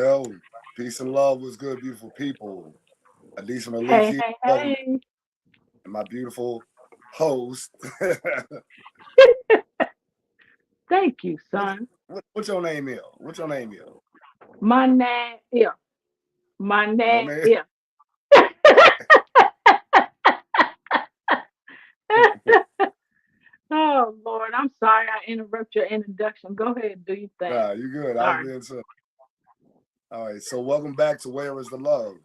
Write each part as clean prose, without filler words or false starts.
Yo, peace and love was good, beautiful people. Adisa Malik Hey, here, hey, welcome, hey. and my beautiful host. Thank you, what's, son. what's your name is? What's your name is? My name is. My My name name. is. Oh, Lord, I'm sorry I interrupt your introduction. Go ahead and do your thing. Nah, you good. I was Sorry. being so. All right, so welcome back to Where Is the Love?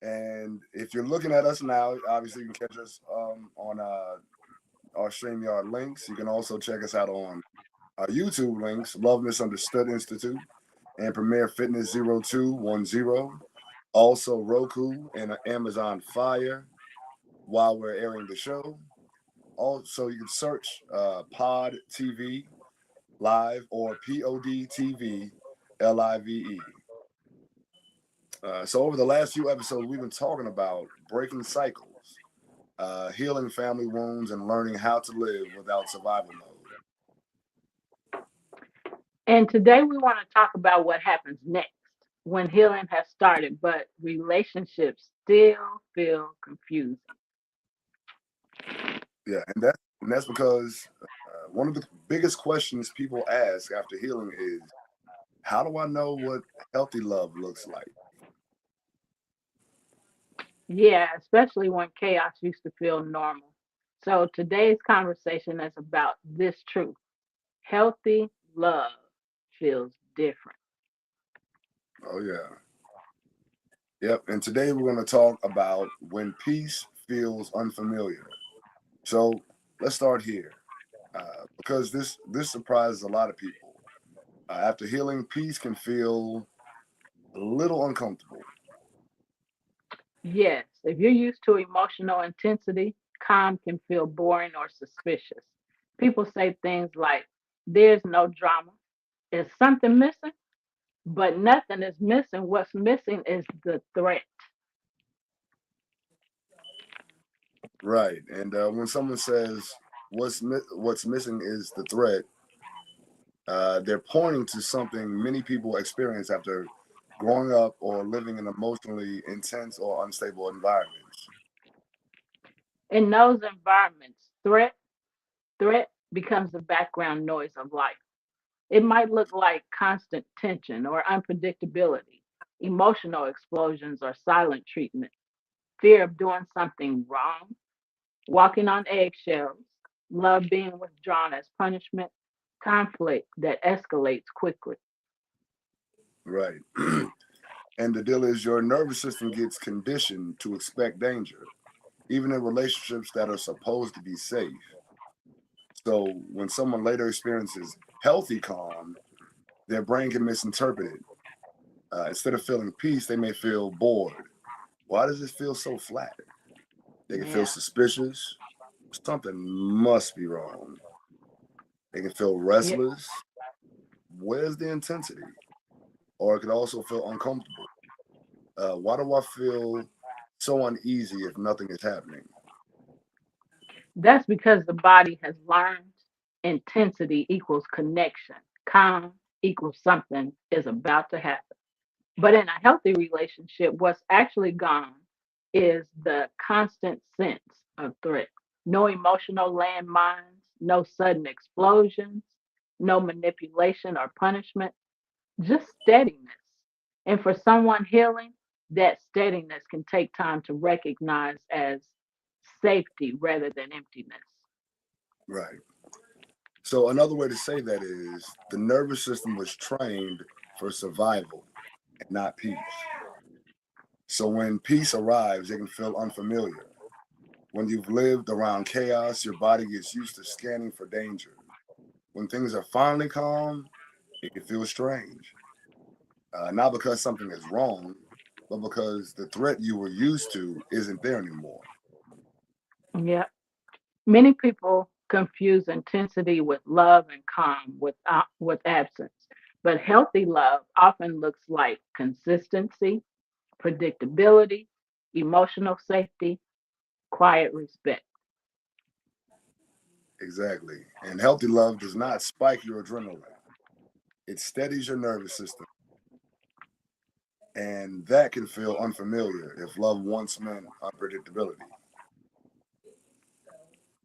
And if you're looking at us now, obviously you can catch us on our StreamYard links. You can also check us out on our YouTube links, Love Misunderstood Institute and Premier Fitness 0210. Also Roku and Amazon Fire while we're airing the show. Also, you can search Pod TV Live or POD TV LIVE. So over the last few episodes, we've been talking about breaking cycles, healing family wounds, and learning how to live without survival mode. And today we want to talk about what happens next when healing has started, but relationships still feel confusing. Yeah, and that's because one of the biggest questions people ask after healing is, how do I know what healthy love looks like? Yeah, especially when chaos used to feel normal. So today's conversation is about this truth. Healthy love feels different. Oh yeah, yep. And today we're going to talk about when peace feels unfamiliar. So let's start here, because this surprises a lot of people. After healing, peace can feel a little uncomfortable. Yes, if you're used to emotional intensity, calm can feel boring or suspicious. People say things like, there's no drama. Is something missing? But nothing is missing. What's missing is the threat. Right. And when someone says what's missing is the threat, they're pointing to something many people experience after growing up or living in emotionally intense or unstable environments. In those environments, threat becomes the background noise of life. It might look like constant tension or unpredictability, emotional explosions or silent treatment, fear of doing something wrong, walking on eggshells, love being withdrawn as punishment, conflict that escalates quickly. Right. And the deal is your nervous system gets conditioned to expect danger, even in relationships that are supposed to be safe. So when someone later experiences healthy calm, their brain can misinterpret it. Instead of feeling peace, they may feel bored. Why does this feel so flat? They can feel Yeah. suspicious. Something must be wrong. They can feel Yeah. restless. Where's the intensity? Or it could also feel uncomfortable. Why do I feel so uneasy if nothing is happening? That's because the body has learned intensity equals connection, calm equals something is about to happen. But in a healthy relationship, what's actually gone is the constant sense of threat. No emotional landmines, no sudden explosions, no manipulation or punishment, just steadiness. And for someone healing, that steadiness can take time to recognize as safety rather than emptiness. Right. So, another way to say that is the nervous system was trained for survival and not peace. So, when peace arrives, it can feel unfamiliar. When you've lived around chaos, your body gets used to scanning for danger. When things are finally calm, it can feel strange. Not because something is wrong, but because the threat you were used to isn't there anymore. Yeah. Many people confuse intensity with love and calm with absence. But healthy love often looks like consistency, predictability, emotional safety, quiet respect. Exactly. And healthy love does not spike your adrenaline, it steadies your nervous system. And that can feel unfamiliar if love once meant unpredictability.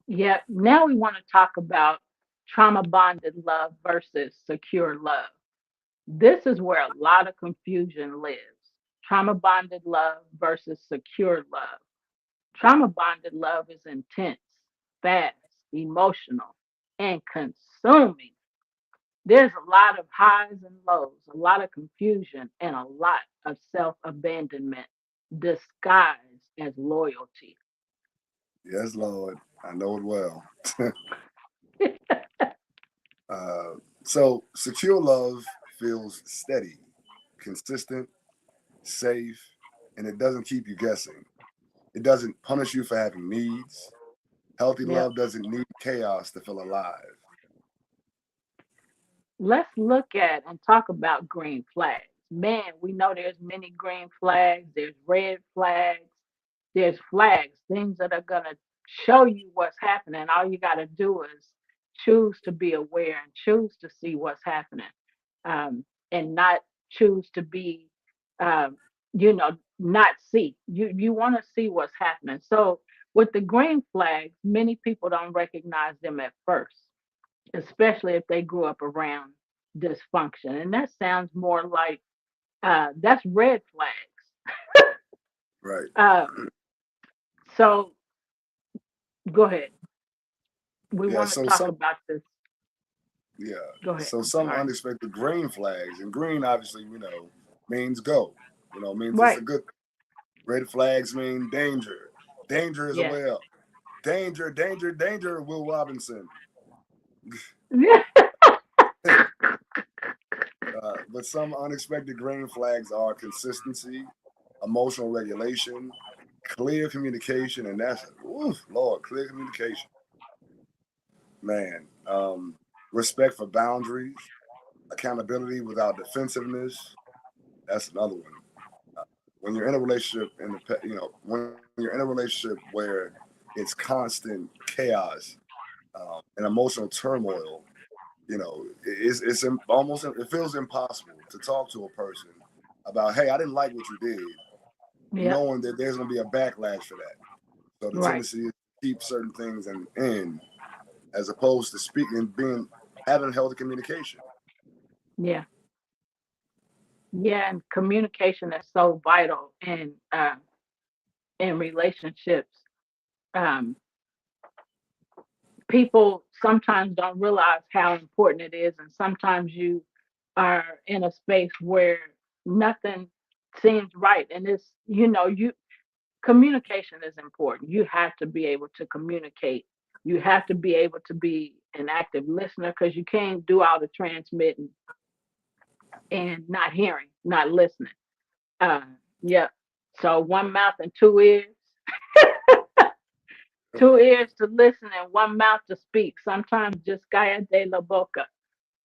Yeah. Now we want to talk about trauma bonded love versus secure love. This is where a lot of confusion lives. Trauma bonded love versus secure love. Trauma bonded love is intense, fast, emotional, and consuming. There's a lot of highs and lows, a lot of confusion, and a lot of self abandonment disguised as loyalty. Yes, Lord, I know it well. Uh, so, secure love feels steady, consistent, safe, and it doesn't keep you guessing. It doesn't punish you for having needs. Healthy Yep. love doesn't need chaos to feel alive. Let's look at and talk about green flags. Man, we know there's many green flags, there's red flags, there's flags, things that are going to show you what's happening. All you got to do is choose to be aware and choose to see what's happening, and not choose to be, um, not see. You want to see what's happening. So with the green flags, many people don't recognize them at first, especially if they grew up around dysfunction. And that sounds more like that's red flags. Right. Uh, so go ahead. We Yeah. want to So talk some. about this. Yeah. Go ahead. So I'm some sorry. unexpected green flags, and green obviously means go. Means it's Right. a good. Red flags mean danger. Danger is a Yes. way up. Danger, danger, danger. Will Robinson. But some unexpected green flags are consistency, emotional regulation, clear communication, and that's oof, Lord, clear communication, man. Respect for boundaries, accountability without defensiveness. That's another one. Uh, when you're in a relationship, when you're in a relationship where it's constant chaos and emotional turmoil, almost it feels impossible to talk to a person about, hey, I didn't like what you did, Yep. knowing that there's going to be a backlash for that. So the Right. tendency is to keep certain things in, as opposed to speaking, having healthy communication. Yeah. Yeah. And communication is so vital in relationships. Um, People sometimes don't realize how important it is, and sometimes you are in a space where nothing seems right, and it's you communication is important. You have to be able to communicate. You have to be able to be an active listener, because you can't do all the transmitting and not hearing, not listening. uh yeah. So one mouth and two ears, two ears to listen and one mouth to speak. Sometimes just de la boca.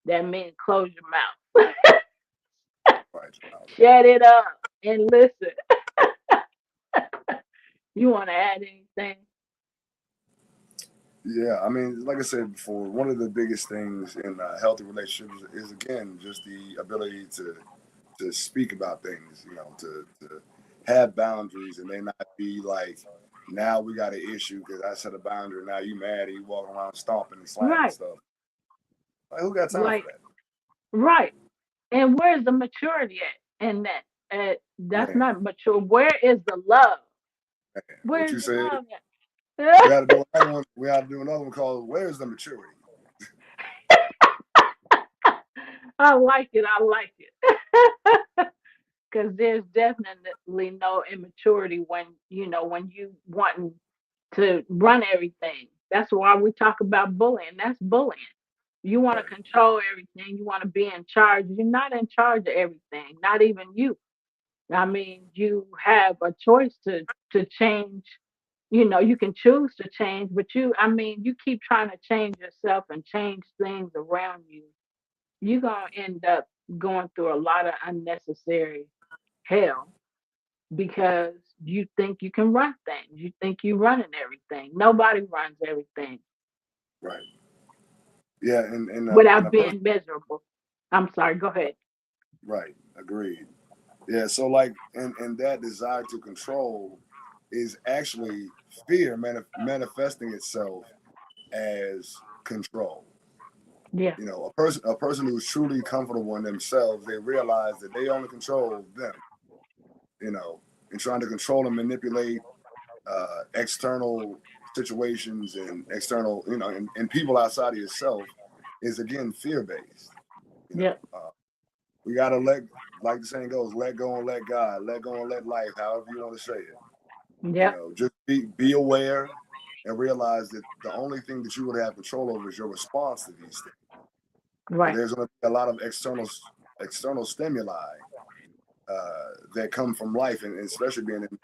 That means close your mouth. Right. Shut it up and listen. You want to add anything? Yeah, I mean, like I said before, one of the biggest things in healthy relationships is again just the ability to speak about things. To have boundaries and they not be like, now we got an issue because I set a boundary. Now you mad and you walking around stomping and slamming Right. stuff. Like, who got time for Like, that? right. And where's the maturity at in that? That's Man, not mature. Where is the love? what Where's you the said, love we at? had to do another one. We had to do another one called "Where's the Maturity?" I like it. I like it. Because there's definitely no immaturity when you wanting to run everything. That's why we talk about bullying. That's bullying. You want to Right, control everything. You want to be in charge. You're not in charge of everything. Not even you. I mean, you have a choice to change. You can choose to change, but I mean, you keep trying to change yourself and change things around you. You're gonna end up going through a lot of unnecessary hell, because you think you can run things. You think you're running everything. Nobody runs everything right, yeah, and a without person, being miserable. I'm sorry. Go ahead. right, agreed. Yeah, so like, and that desire to control is actually fear manifesting itself as control. Yeah. You know, a person who's truly comfortable in themselves, they realize that they only control them. You know, and trying to control and manipulate external situations and external, and people outside of yourself is again fear based. You know, Yep. we gotta let, like the saying goes, let go and let God, let go and let life, however you want to say it. You Yep. know, just be aware and realize that the only thing that you would have control over is your response to these things. But Right. there's going to be a lot of external stimuli that come from life, and especially being in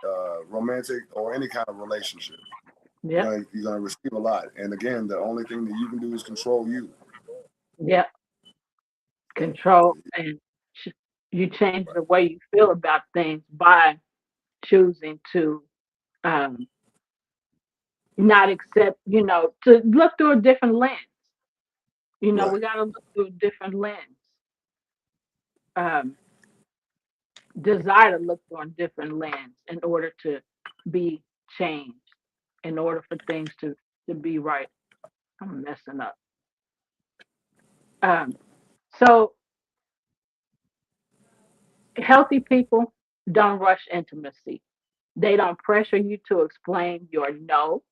romantic or any kind of relationship. Yep. You're gonna receive a lot, and again, the only thing that you can do is control you. Yep. So, Control, and ch- you change right, the way you feel about things by choosing to um, not accept, to look through a different lens. right, We got to look through a different lens. Um, Desire to look through a different lens in order to be changed, in order for things to be right. I'm messing up. Um, so healthy people don't rush intimacy. They don't pressure you to explain your no.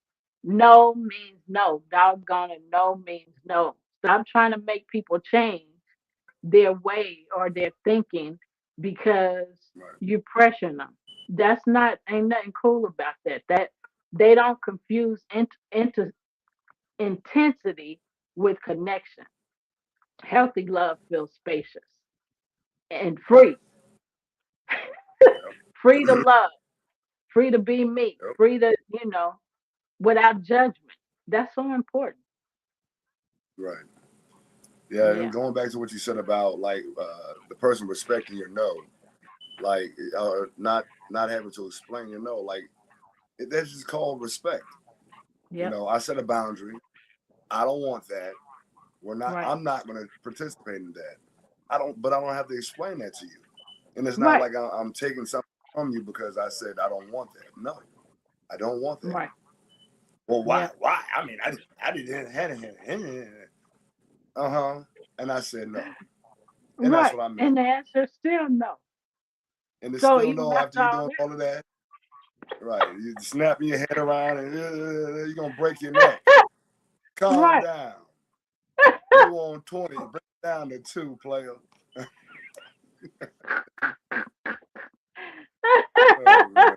No means no. Doggone it, no means no. Stop trying to make people change their way or their thinking because right, you pressure them. That's not, ain't nothing cool about that. That they don't confuse into intensity with connection. Healthy love feels spacious and free, free to yep, love, free to be me, yep, free to, without judgment. That's so important. right. Yeah, and Yeah. going back to what you said about like the person respecting your no, like not having to explain your no, like that's just called respect. Yep. I set a boundary. I don't want that. We're not. Right. I'm not going to participate in that. But I don't have to explain that to you. And it's not Right. like I'm taking something from you because I said I don't want that. No, I don't want that. Right. Well, why? Yep. Why? I mean, I didn't have it. Uh-huh. And I said no. And that's Right. what I meant. And the answer is still no. And it's So still even no after after you all doing that. all of that. Right. You snapping your head around and you're going to break your neck. Calm Right. down. You on 20. Bring it down to 2, player. Oh, man.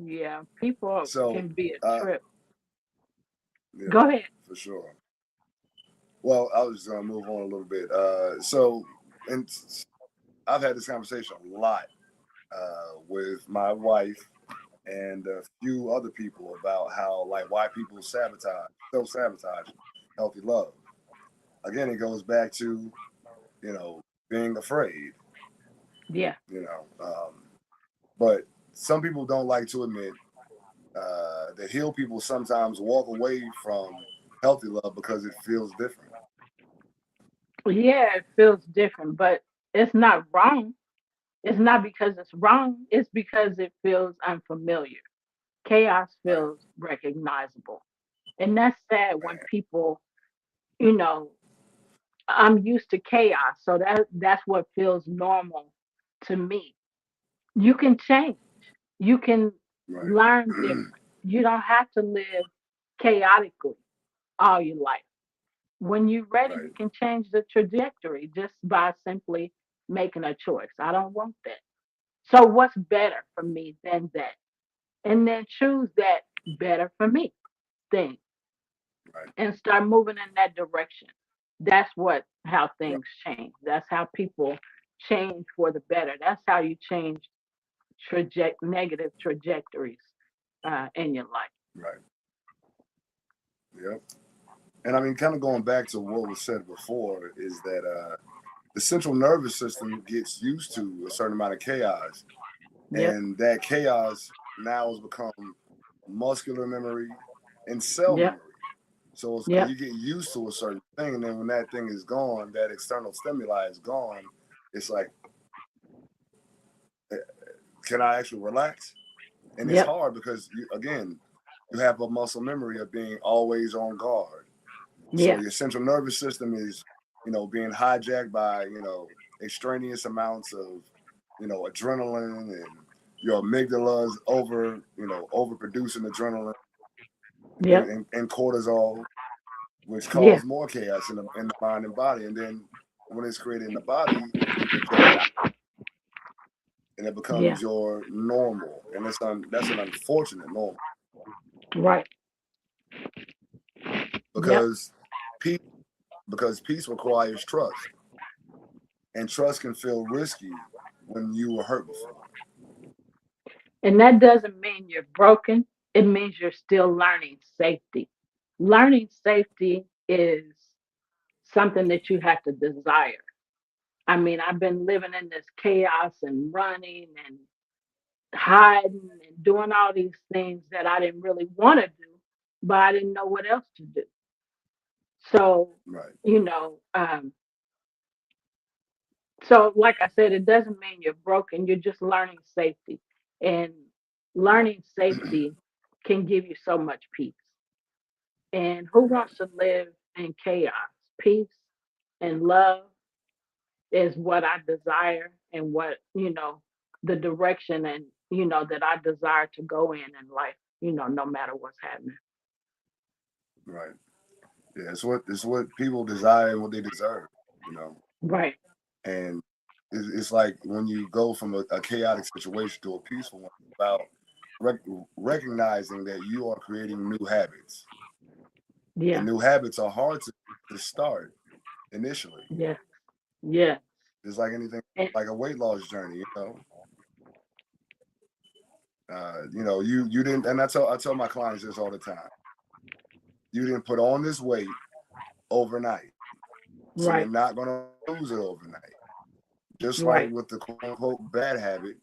Yeah, people So, can be a uh, trip. yeah, Go ahead. for sure. Well, I was just going to move on a little bit. And I've had this conversation a lot with my wife and a few other people about how, like, why people self sabotage healthy love. Again, it goes back to, you know, being afraid, Yeah. you know. But some people don't like to admit that healed people sometimes walk away from healthy love because it feels different. Yeah, it feels different, but it's not wrong. It's not because it's wrong. It's because it feels unfamiliar. Chaos Right. feels recognizable. And that's sad when Man. people, you know, I'm used to chaos. So that's what feels normal to me. You can change. You can Right. learn different. You don't have to live chaotically all your life. When you're ready, Right. you can change the trajectory just by simply making a choice. I don't want that. So what's better for me than that? And then choose that better for me thing Right. and start moving in that direction. That's what how Right. things change. That's how people change for the better. That's how you change negative trajectories in your life. Right. Yep. And I mean, kind of going back to what was said before, is that the central nervous system gets used to a certain amount of chaos, Yep. and that chaos now has become muscular memory and cell Yep. memory. So it's like Yep. you get used to a certain thing, and then when that thing is gone, that external stimuli is gone. It's like, eh, can I actually relax? And it's Yep. hard because again, you have a muscle memory of being always on guard. So Yeah. your central nervous system is, being hijacked by, extraneous amounts of, adrenaline, and your amygdala is overproducing adrenaline Yep. and cortisol, which Yeah. cause more chaos in the mind and body. And then when it's created in the body, you project it out, and it Yeah. becomes your normal. And that's an unfortunate normal, Right. Yep. because peace because peace requires trust, and trust can feel risky when you were hurt before. And that doesn't mean you're broken. It means you're still learning safety. Learning safety is something that you have to desire. I mean, I've been living in this chaos and running and hiding and doing all these things that I didn't really want to do, but I didn't know what else to do. So, Right. you know, um, so like I said, it doesn't mean you're broken. You're just learning safety. And learning safety can give you so much peace. And who Right. wants to live in chaos? Peace and love is what I desire, and what, the direction, and, that I desire to go in life, no matter what's happening. Right. Yeah. It's what people desire and what they deserve. You know. Right. And it's like when you go from a chaotic situation to a peaceful one, it's about rec- recognizing that you are creating new habits, and Yeah. new habits are hard to start initially. Yeah. Yeah. It's like anything, And, like a weight loss journey. You didn't, and I tell my clients this all the time. You didn't put on this weight overnight, so you're right. not going to lose it overnight. Just like Right. with the quote unquote bad habit,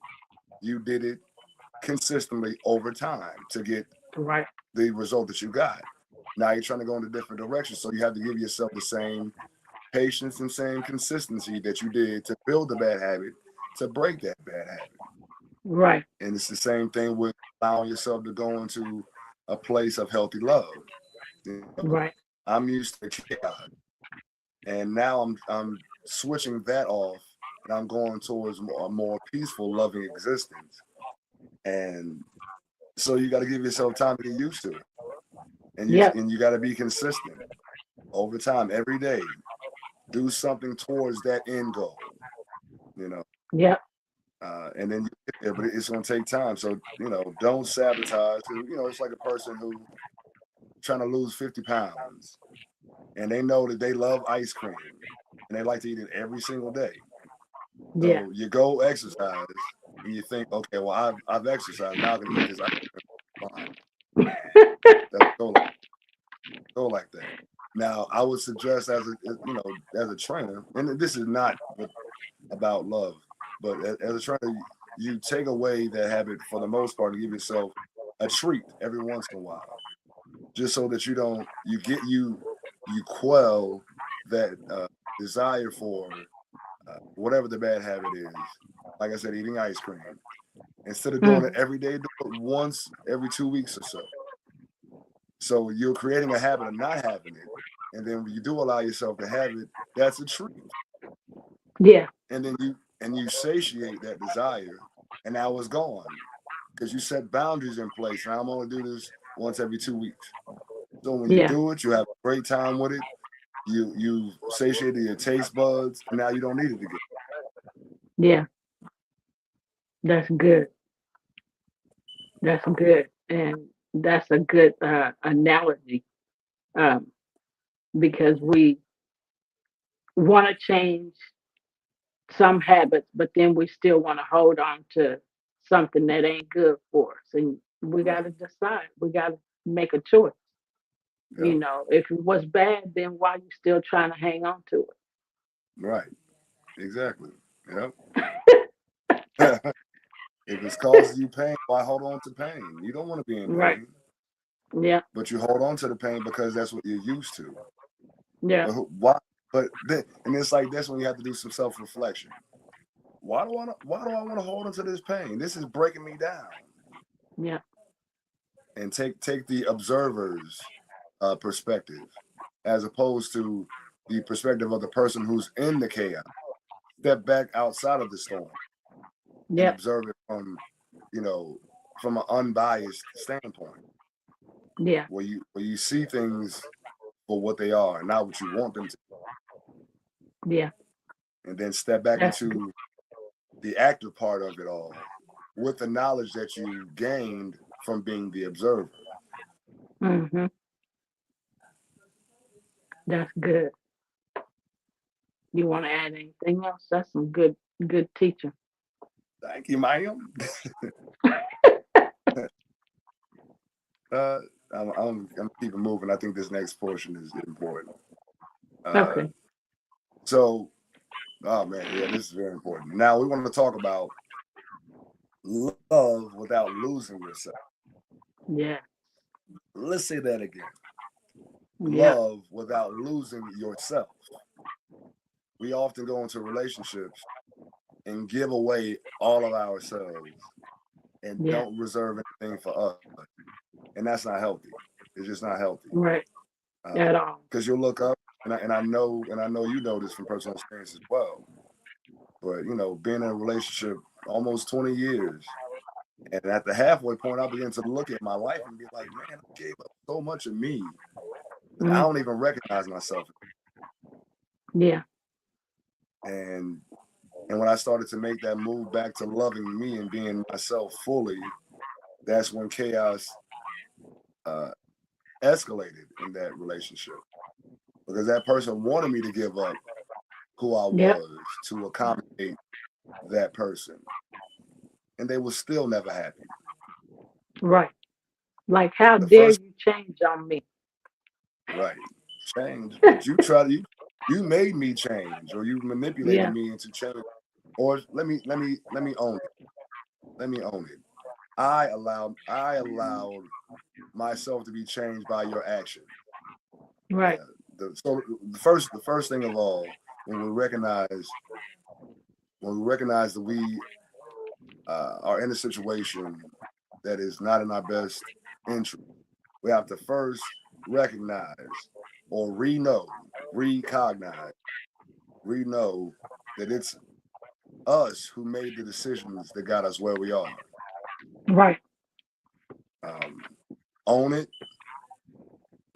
you did it consistently over time to get Right. the result that you got. Now you're trying to go in a different direction, so you have to give yourself the same patience and same consistency that you did to build the bad habit to break that bad habit. Right. And it's the same thing with allowing yourself to go into a place of healthy love. Right. I'm used to chaos, and now I'm switching that off, and I'm going towards a more peaceful, loving existence. And so you got to give yourself time to get used to it, and you Yep. and you got to be consistent over time, every day. Do something towards that end goal, you know, Yep. and then you get there. But it's going to take time. So don't sabotage. It's like a person who trying to lose 50 pounds, and they know that they love ice cream, and they like to eat it every single day. Yeah. So you go exercise, and you think, okay, well, I've exercised. Now I can eat this ice cream. Fine. Doesn't go like that. Now, I would suggest as a trainer, and this is not about love, but as a trainer, you take away that habit for the most part, to give yourself a treat every once in a while, just so that you quell that desire for whatever the bad habit is. Like I said, eating ice cream. Instead of doing it Mm. every day, do it once every 2 weeks or so. So you're creating a habit of not having it. And then when you do allow yourself to have it, that's a treat. Yeah. And you satiate that desire, and now it's gone because you set boundaries in place. Now I'm only do this once every 2 weeks. So when you Yeah. do it, you have a great time with it. You satiated your taste buds, and now you don't need it again. Yeah. That's good. That's good. And that's a good analogy, um, because we want to change some habits, but then we still want to hold on to something that ain't good for us. And we got Right. to decide. We got to make a choice. Yep. If it was bad, then why you still trying to hang on to Right. Exactly. Yep. it? If it's causing you pain, why hold on to pain? You don't want to be in Right. pain. Yeah. but you hold on to the pain because that's what you're used to. Yeah. But why? But then, and it's like that's when you have to do some self-reflection. Why do I want to hold on to this pain? This is breaking me down. Yeah. And take the observer's perspective as opposed to the perspective of the person who's in the chaos. Step back outside of the storm and Yeah. observe it from, you know, from an unbiased standpoint, Yeah. where you see things for what they are, and not what you want them to, Yeah. and then step back That's into the active part of it all with the knowledge that you gained from being the observer. mm-hmm. That's good. You want to add anything else? That's some good teaching. Thank you, ma'am. uh, I'm keeping moving. I think this next portion is important. Uh, Okay. so, oh man, yeah, this is very important. Now we want to talk about love without losing yourself. Yeah. Let's say that again. Yeah. Love without losing yourself. We often go into relationships and give away all of ourselves and Yeah. don't reserve anything for us, and that's not healthy. It's just not healthy. Right. At all. Because you'll look up, and I know you know this from personal experience as well. But being in a relationship almost 20 years, and at the halfway point, I began to look at my life and be like, man, I gave up so much of me that I Mm. don't even recognize myself. Yeah. And and when I started to make that move back to loving me and being myself fully, that's when chaos uh, escalated in that relationship because that person wanted me to give up who I Yep. was to accommodate that person, and they were still never happy. Right. Like, how The dare first you change on me? right change, but you made me change, or you manipulated Yeah. me into change, or let me own it. Let me own it. I allowed myself to be changed by your action. Right. Yeah. So the first thing of all, when we recognize that we are in a situation that is not in our best interest, we have to first recognize or recognize, know that it's us who made the decisions that got us where we are. Right. Um, Own it,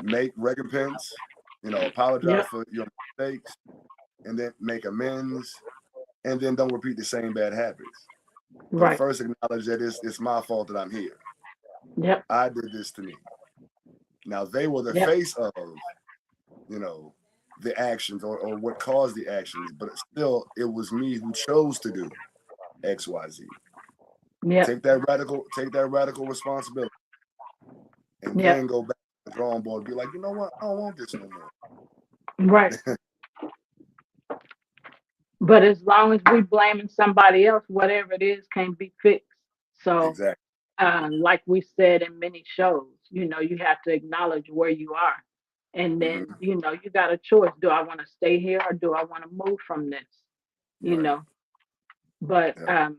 make recompense, apologize Yep. for your mistakes, and then make amends, and then don't repeat the same bad habits. But Right. first acknowledge that it's my fault that I'm here. Yep. I did this to me. Now they were the Yep. face of, you know, the actions or what caused the actions, but still it was me who chose to do XYZ. Yep. Take that radical responsibility, and Yep. then go back to the drawing board and be like, you know what? I don't want this no more. Right. But as long as we blaming somebody else, whatever it is can't be fixed. So, Exactly. like we said in many shows, you have to acknowledge where you are. And then, Hmm. you got a choice. Do I want to stay here or do I want to move from this? You Right. know, but Yeah.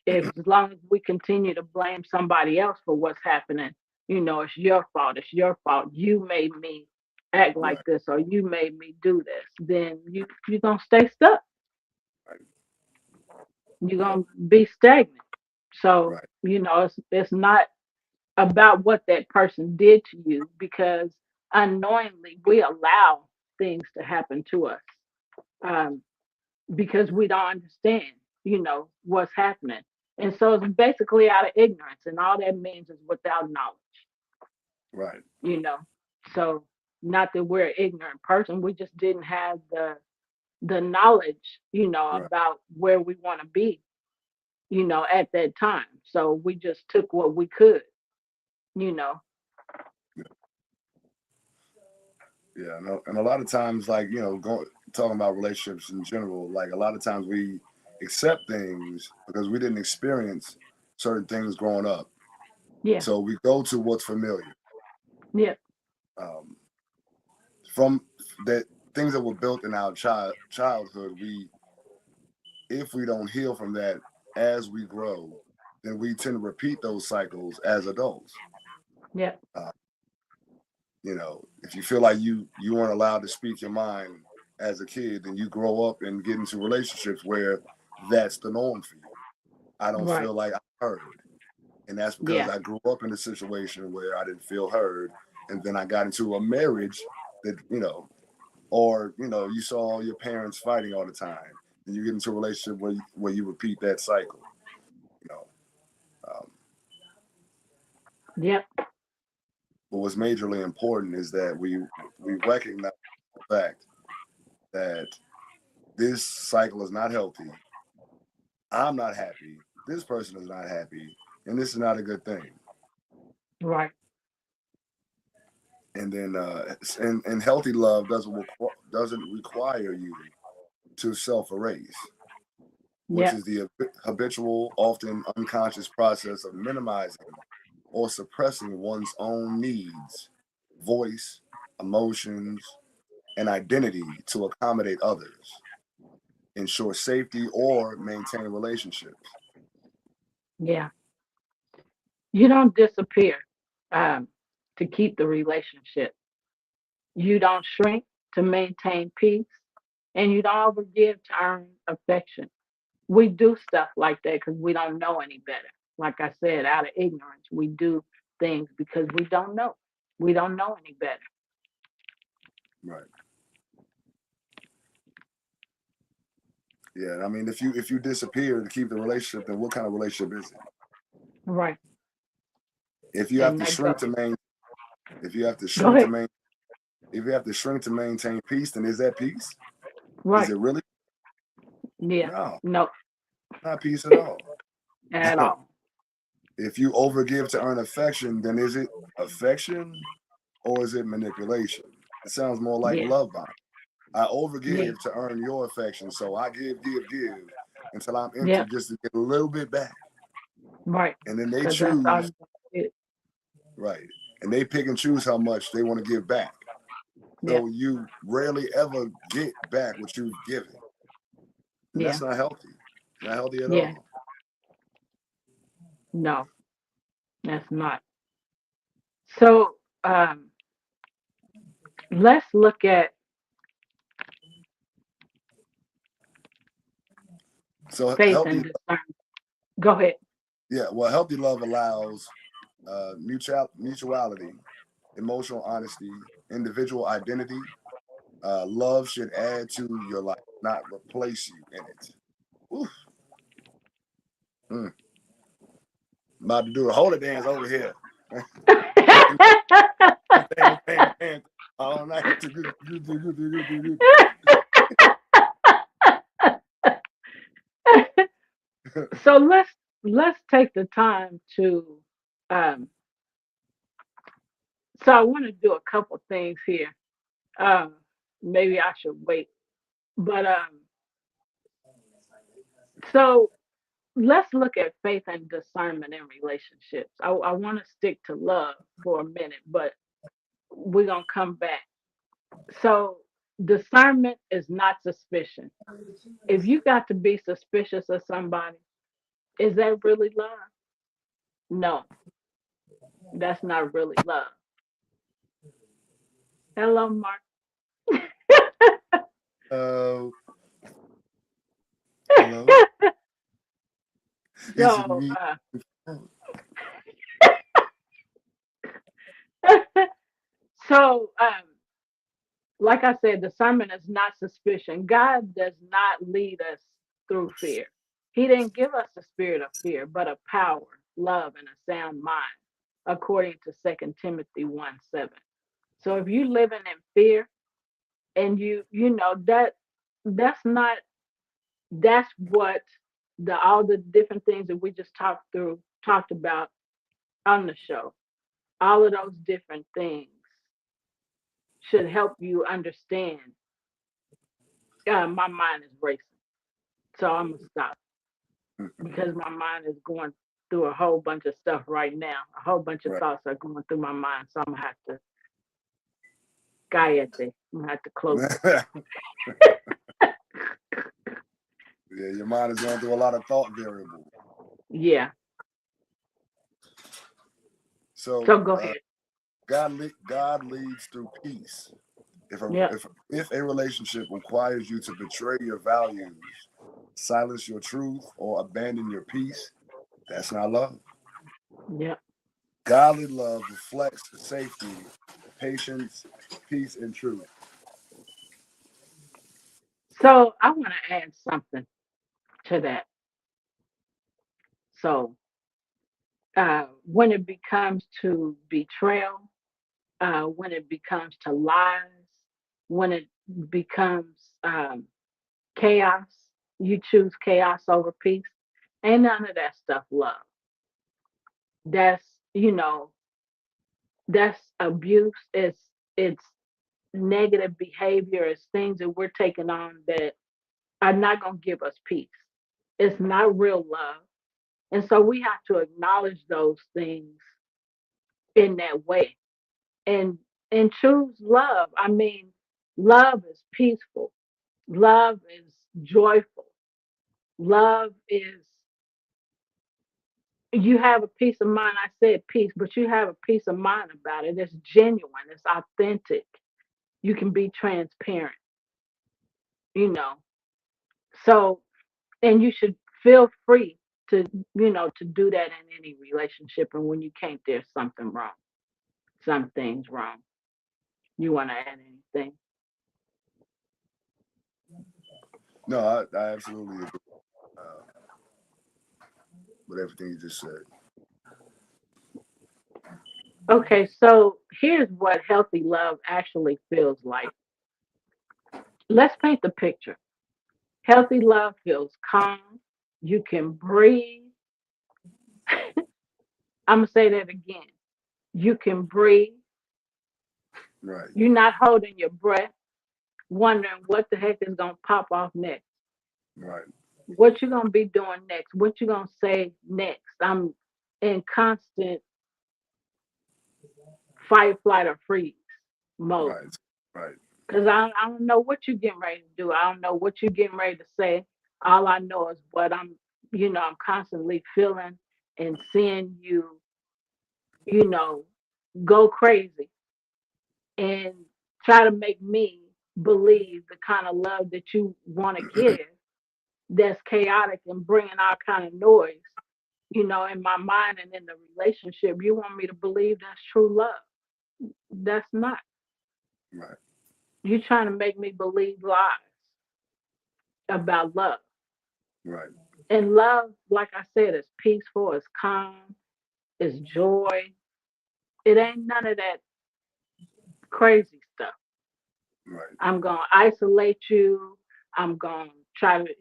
as long as we continue to blame somebody else for what's happening, it's your fault. It's your fault. You made me act like Right. this, or you made me do this. Then you're gonna stay stuck. Right. You're Yep. gonna be stagnant. So Right. it's not about what that person did to you, because unknowingly we allow things to happen to us, um, because we don't understand, what's happening. And so it's basically out of ignorance, and all that means is without knowledge, Right. you know. So not that we're an ignorant person, we just didn't have the knowledge, Right. about where we want to be, at that time. So we just took what we could, you know. Yeah, and a lot of times, like talking about relationships in general, like a lot of times we accept things because we didn't experience certain things growing up. Yeah. So we go to what's familiar. Yep. Um, from that things that were built in our childhood, if we don't heal from that as we grow, then we tend to repeat those cycles as adults. Yep. Uh, if you feel like you weren't allowed to speak your mind as a kid, then you grow up and get into relationships where that's the norm for you. I don't Right. feel like I'm heard, and that's because Yeah. I grew up in a situation where I didn't feel heard, and then I got into a marriage that or you saw your parents fighting all the time, and you get into a relationship where you repeat that cycle. You know, um, Yep. but what's majorly important is that we recognize the fact that this cycle is not healthy. I'm not happy. This person is not happy, and this is not a good thing. Right. And then, and healthy love doesn't require you to self erase, which Yep. is the habitual, often unconscious process of minimizing or suppressing one's own needs, voice, emotions, and identity to accommodate others, ensure safety, or maintain relationships. Yeah. You don't disappear um, to keep the relationship. You don't shrink to maintain peace, and you don't overgive to earn affection. We do stuff like that because we don't know any better. Like I said, out of ignorance, we do things because we don't know. We don't know any better. Right. Yeah. I mean, if you disappear to keep the relationship, then what kind of relationship is it? Right. If you have And to that go shrink to main, if you have to go shrink to ahead. main, if you have to shrink to maintain peace, then is that peace? Is Right. it really? Yeah. No, No, not peace at all. at all. If you overgive to earn affection, then is it affection or is it manipulation? It sounds more like Yeah. love bombing. I Yeah. overgive to earn your affection, so I give until I'm empty Yeah. just to get a little bit back. Right. And then they Because that's all choose, you get. right, and they pick and choose how much they want to give back. Yeah. So you rarely ever get back what you've given. And that's Yeah. not healthy. It's not healthy at Yeah. all. No, that's not. So let's look at So faith healthy, and discernment. Go ahead. yeah, well, healthy love allows mutuality, emotional honesty, individual identity. Love should add to your life, not replace you in it. Oof. Mm. I'm about to do a holy dance over here. Bam, bam, bam. All night. So let's take the time to um so I want to do a couple things here. Um Maybe I should wait. But so let's look at faith and discernment in relationships. I want to stick to love for a minute, but we're gonna come back. So discernment is not suspicion. If you got to be suspicious of somebody, is that really love? No, that's not really love. Hello, Mark. uh, hello? Is it So, me? Oh, so like I said, discernment is not suspicion. God does not lead us through fear. He didn't give us the spirit of fear, but of power, love, and a sound mind, according to Second Timothy 1:7. So if you living in fear and you know that's not that's what the all the different things that we just talked about on the show. All of those different things should help you understand. My mind is racing, so I'm gonna stop because my mind is going. through a whole bunch of stuff right now. A whole bunch of Right. thoughts are going through my mind, so I'm gonna have to cállate. I'm gonna have to close this. Yeah, your mind is going through a lot of thought variables. Yeah. So So go ahead. God leads through peace. If a Yeah. if a relationship requires you to betray your values, silence your truth, or abandon your peace, that's not love. Yeah. Godly love reflects safety, patience, peace, and truth. So I want to add something to that. So when it becomes to betrayal, when it becomes to lies, when it becomes chaos, you choose chaos over peace. Ain't none of that stuff love. That's you know that's abuse. It's negative behavior. It's things that we're taking on that are not gonna give us peace. It's not real love. And so we have to acknowledge those things in that way and choose love. I mean, love is peaceful. Love is joyful. Love is you have a peace of mind. I said peace, but you have a peace of mind about it. It's genuine, it's authentic. You can be transparent, you know. So and you should feel free to to do that in any relationship, and when you can't, there's something wrong. Something's wrong. You want to add anything? No, I absolutely agree with everything you just said. Okay, so here's what healthy love actually feels like. Let's paint the picture. Healthy love feels calm. You can breathe. I'm going to say that again. You can breathe. Right, You're not holding your breath, wondering what the heck is going to pop off next. right, What you going to be doing next? What you going to say next? I'm in constant fight, flight, or freeze mode. right, right, Because I don't know what you're getting ready to do. I don't know what you're getting ready to say. All I know is what I'm constantly feeling and seeing you, you know, go crazy and try to make me believe the kind of love that you want to give that's chaotic and bringing all kind of noise, in my mind and in the relationship. You want me to believe that's true love. That's not. right, You're trying to make me believe lies about love. right, And love, like I said, is peaceful, it's calm, it's joy. It ain't none of that crazy stuff. right, I'm going to isolate you. I'm going to try to,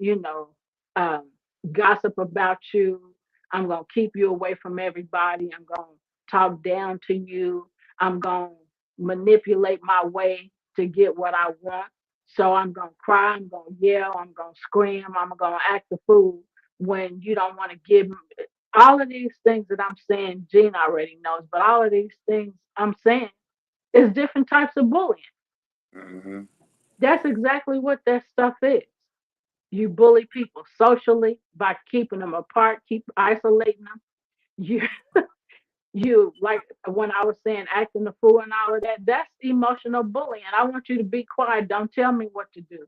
um, gossip about you. I'm going to keep you away from everybody. I'm going to talk down to you. I'm going to manipulate my way to get what I want. So I'm going to cry. I'm going to yell. I'm going to scream. I'm going to act a fool when you don't want to give me. All of these things that I'm saying, Gene already knows, but all of these things I'm saying is different types of bullying. hmm, That's exactly what that stuff is. You bully people socially by keeping them apart, keep isolating them. You, you like when I was saying acting the fool and all of that. That's emotional bullying. I want you to be quiet. Don't tell me what to do.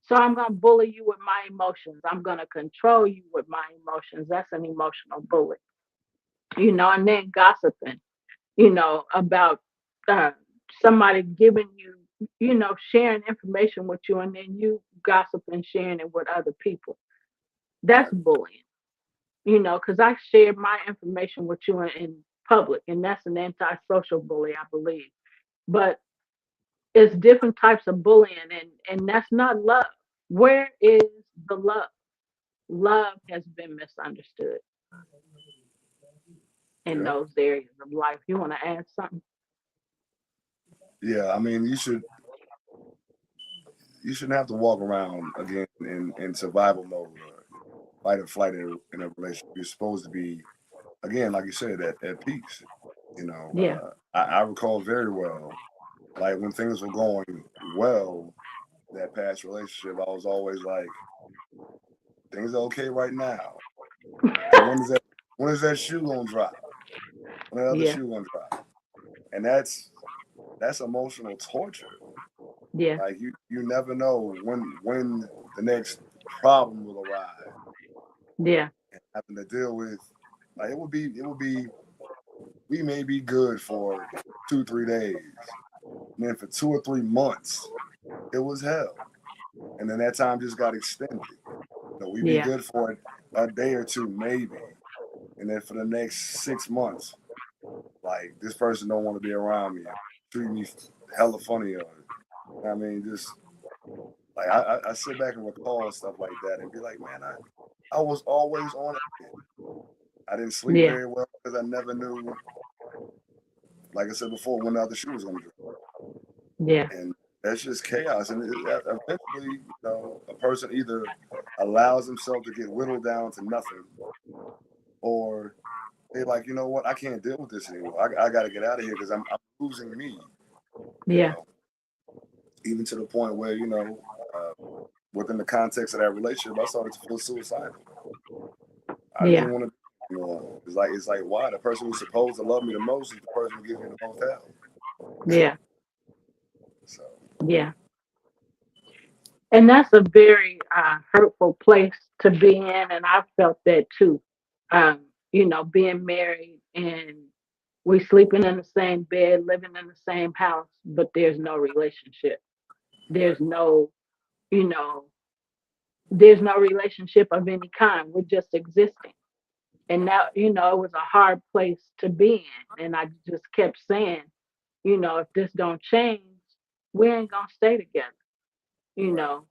So I'm gonna bully you with my emotions. I'm gonna control you with my emotions. That's an emotional bully. And then gossiping. About uh, somebody giving you, sharing information with you, and then you gossip and sharing it with other people. That's right, bullying, because I shared my information with you in public, and that's an antisocial bully, I believe. But it's different types of bullying, and that's not love. Where is the love? Love has been misunderstood in yeah, those areas of life. You want to add something? yeah. I mean, you shouldn't have to walk around again in survival mode or fight or flight in a relationship. You're supposed to be again, like you said, at peace. Yeah. I recall very well, like when things were going well, that past relationship, I was always like, things are okay right now. So when is that shoe gonna drop? When the other Yeah. shoe gonna drop? And that's emotional torture. Yeah. Like you never know when the next problem will arrive Yeah. and having to deal with, like it would be we may be good for 2 3 days. And then for 2 or 3 months, it was hell. And then that time just got extended. We'd be Yeah. good for a day or two, maybe. And then for the next 6 months, like this person don't want to be around me, treat me hella funny, or I mean, just like I sit back and recall stuff like that and be like, man, I was always on it. I didn't sleep Yeah. very well because I never knew, like I said before, when the other shoe was gonna drop. Yeah. And that's just chaos. And eventually, a person either allows himself to get whittled down to nothing, or they like, you know what, I can't deal with this anymore. I got to get out of here because I'm losing me. You Yeah. know, even to the point where within the context of that relationship, I started to feel suicidal. I didn't Yeah. even want to be anymore. It's like why the person who's supposed to love me the most is the person who gives me the most hell. Yeah. So Yeah. And that's a very hurtful place to be in. And I felt that too. Being married and we sleeping in the same bed, living in the same house, but there's no relationship. There's right, no, you know, there's no relationship of any kind. We're just existing. And that, it was a hard place to be in. And I just kept saying, if this don't change, we ain't gonna stay together, you right, know.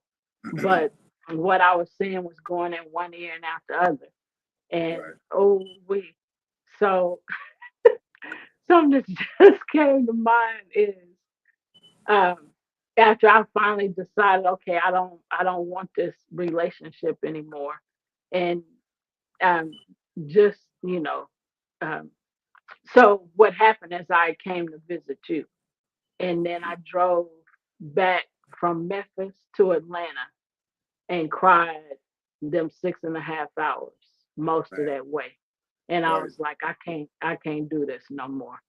But what I was saying was going in one ear and out the other. And right, oh we so something that just came to mind is um after I finally decided, okay, I don't want this relationship anymore. And um just, um so what happened is I came to visit you, and then I drove back from Memphis to Atlanta and cried them 6.5 hours most of man, that way. And I right, was like, I can't do this no more.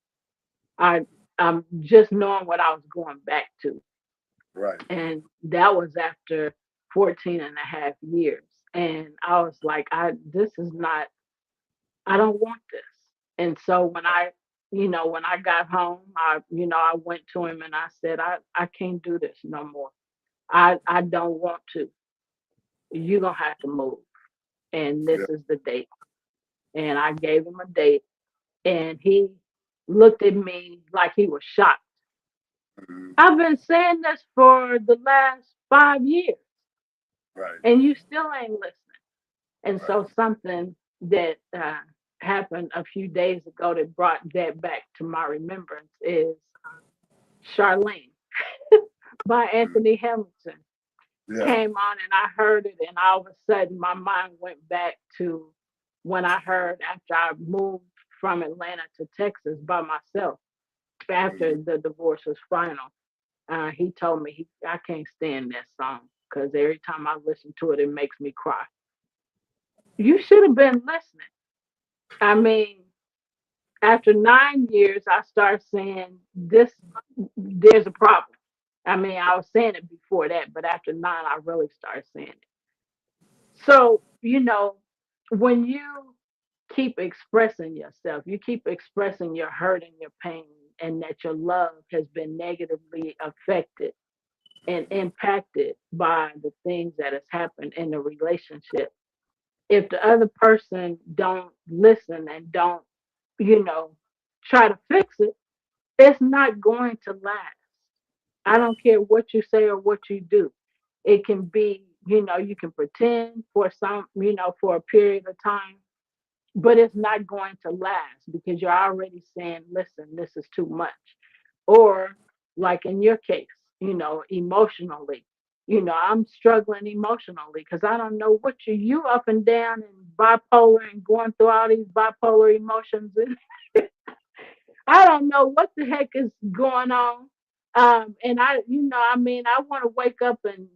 I I'm just knowing what I was going back to. right, And that was after 14 and a half years. And I was like, this is not, I don't want this. And so when I got home, I went to him and I said, I can't do this no more. I don't want to. You're gonna have to move. And yeah, this is the date. And I gave him a date, and he looked at me like he was shocked. mhm, I've been saying this for the last 5 years, right, and you still ain't listening. And right, so something that happened a few days ago that brought that back to my remembrance is Charlene by mhm, Anthony Hamilton yeah, came on, and I heard it, and all of a sudden my mind went back to when I heard after I moved from Atlanta to Texas by myself after mhm, the divorce was final. He told me I can't stand that song because every time I listen to it, it makes me cry. You should have been listening. I mean, after 9 years, I started saying this. There's a problem. I mean, I was saying it before that, but after 9, I really started saying it. So, when you keep expressing yourself, you keep expressing your hurt and your pain, and that your love has been negatively affected and impacted by the things that has happened in the relationship. If the other person don't listen and don't, you know, try to fix it, it's not going to last. I right, don't care what you say or what you do. It can be, you can pretend for for a period of time, but it's not going to last because you're already saying, listen, this is too much. Or, like in your case, emotionally. I'm struggling emotionally because I don't know what you up and down and bipolar and going through all these bipolar emotions. And I don't know what the heck is going on. And I want to wake up and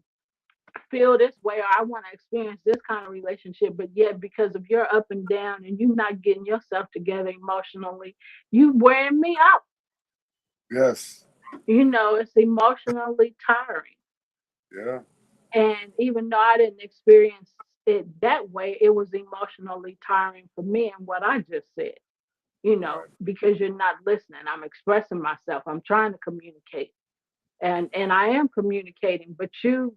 feel this way, or I want to experience this kind of relationship, but yet because of your up and down and you not getting yourself together emotionally, you wearing me out. Yes. It's emotionally tiring. Yeah. And even though I didn't experience it that way, it was emotionally tiring for me and what I just said, Right. because you're not listening. I'm expressing myself. I'm trying to communicate. And I am communicating, but you're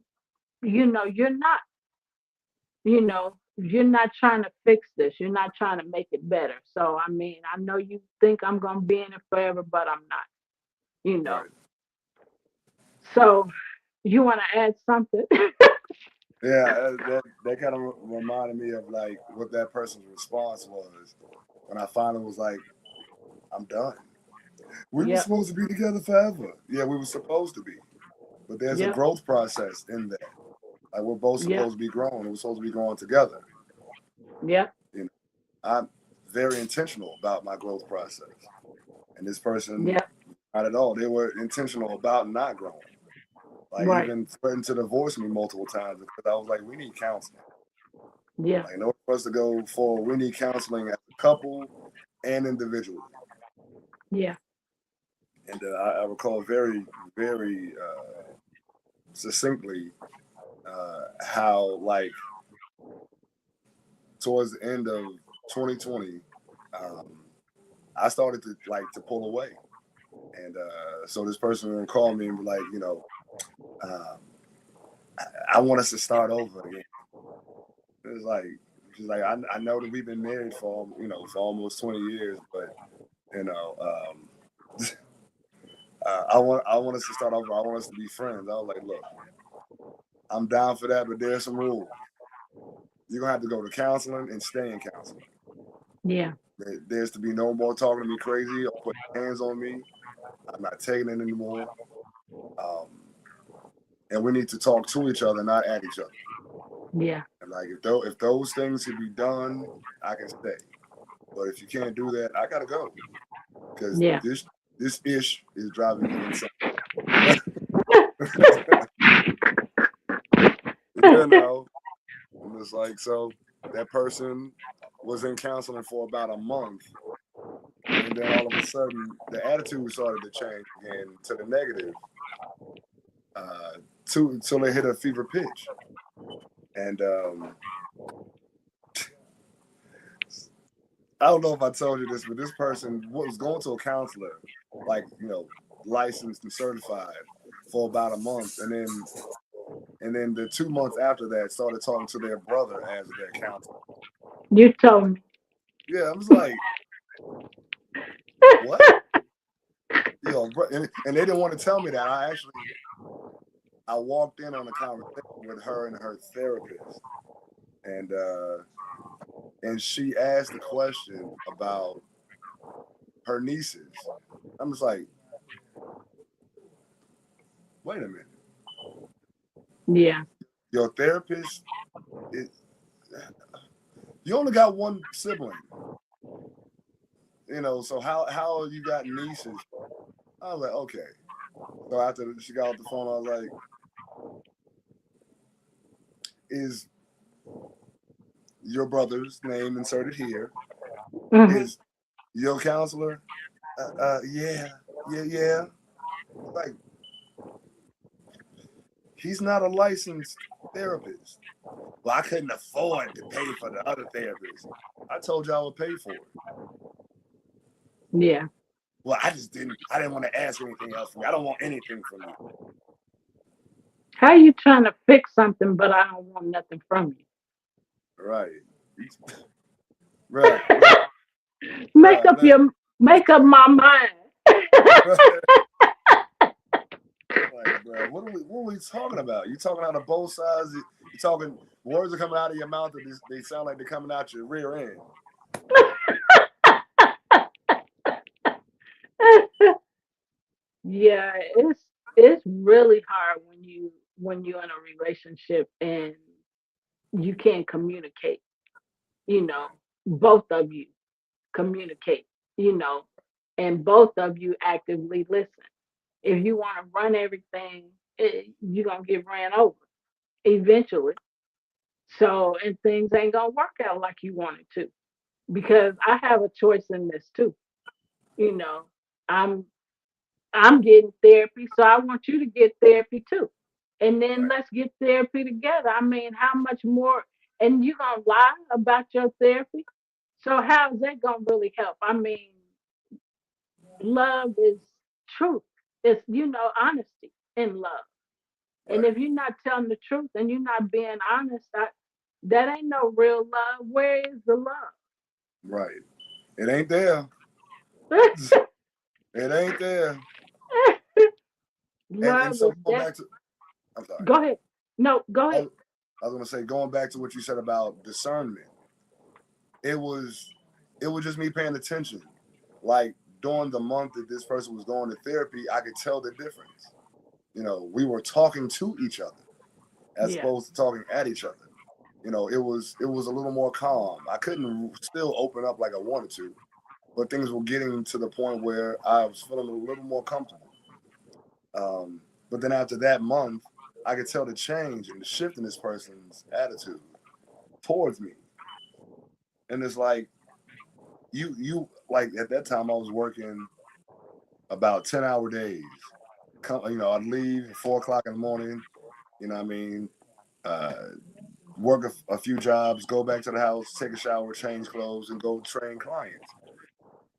not trying to fix this. You're not trying to make it better. So I mean, I know you think I'm gonna be in it forever, but I'm not, you know. Right. So you wanna add something? Yeah, that kind of reminded me of like what that person's response was when I finally was like, "I'm done. We were Yep, supposed to be together forever. Yeah, we were supposed to be, but there's a yep, growth process in that. Like we're both yep, supposed to be growing. We're supposed to be growing together. yep, You know, I'm very intentional about my growth process, and this person yep, not at all. They were intentional about not growing. Like right. even threatened to divorce me multiple times because I was like, we need counseling. Yeah, Like in order for us to go forward, we need counseling as a couple and individually. yeah, And I recall very, very succinctly how like towards the end of 2020, um, I started to like to pull away. And so this person would call me and be like, um, I want us to start over again. It was like, she's like, I know that we've been married for, for almost 20 years, but, you know, I want us to start over. I want us to be friends. I was like, look, I'm down for that, but there's some rules. You're going to have to go to counseling and stay in counseling. yeah, There's to be no more talking to me crazy or putting hands on me. I'm not taking it anymore. Um, and we need to talk to each other, not at each other. yeah, And like if those things can be done, I can stay. But if you can't do that, I gotta go because yeah. this ish is driving me insane. And it's like so that person was in counseling for about a month, and then all of a sudden the attitude started to change again to the negative, uh, to until they hit a fever pitch. And I don't know if I told you this, but this person was going to a counselor, like licensed and certified, for about a month, and then the 2 months after that, started talking to their brother as their counselor. You told me. Yeah, I was like, what? And they didn't want to tell me that. I walked in on a conversation with her and her therapist, and she asked a question about her nieces. I'm just like, wait a minute, Yeah, your therapist, it, you only got one sibling, so how you got nieces? I was like, okay. So after she got off the phone, I was like, is your brother's name inserted here? hmm, Is your counselor? Yeah, yeah, yeah. Like, he's not a licensed therapist. Well, I couldn't afford to pay for the other therapist. I told you I would pay for it. yeah. Well, I didn't want to ask anything else from you. I don't want anything from you. How you trying to fix something, but I don't want nothing from Right. you? Right, right, make right. up your make up my mind. Like, bro, what are we talking about? You talking out of both sides? You talking words are coming out of your mouth that they sound like they're coming out your rear end. Yeah, it's really hard when when you're in a relationship and you can't communicate, you know, both of you communicate, you know, and both of you actively listen. If you want to run everything, you're going to get ran over eventually. So, and things ain't going to work out like you wanted to because I have a choice in this too. You know, I'm I'm getting therapy, so I want you to get therapy too. And then Right. let's get therapy together. I mean, how much more? And you gonna lie about your therapy? So how's that gonna really help? I mean, love is truth. It's honesty in love. And Right. if you're not telling the truth and you're not being honest, that ain't no real love. Where is the Right. It ain't there. love? It ain't there. And Love so is going that. back to, I'm sorry. Go ahead. No, go I ahead. was, I was gonna say, going back to what you said about discernment, it was it was just me paying attention. Like during the month that this person was going to therapy, I could tell the difference. We were talking to each other as Yeah, opposed to talking at each other. It was a little more calm. I couldn't still open up like I wanted to, but things were getting to the point where I was feeling a little more comfortable. But then after that month, I could tell the change and the shift in this person's attitude towards me. And it's like you like at that time I was working about 10-hour days. I'd leave at 4 o'clock in the morning. You know what I mean? Uh, work a few jobs, go back to the house, take a shower, change clothes, and go train clients.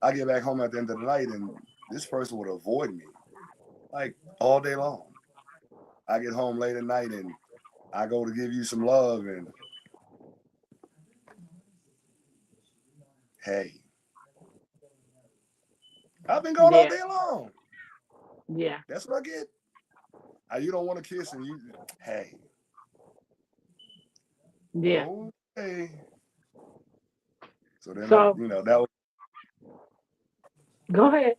I get back home at the end of the night, and this person would avoid me like all day long. I get home late at night, and I go to give you some love, and hey, I've been going all yeah, day long. yeah, That's what I get. You don't want to kiss, and hey, yeah. okay. So then So that was go ahead.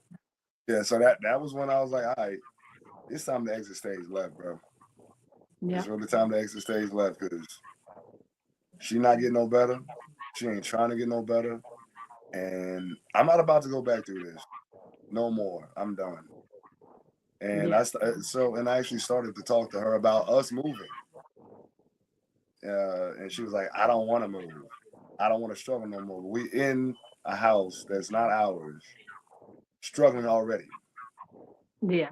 yeah. So that was when I was like, all right, it's time to exit stage left, bro. Yeah, It's really time to exit stage left because she not getting no better. She ain't trying to get no better, and I'm not about to go back through this no more. I'm done. And yeah, I actually started to talk to her about us moving, and she was like, I don't want to move. I don't want to struggle no more. We in a house that's not ours, struggling already, yeah,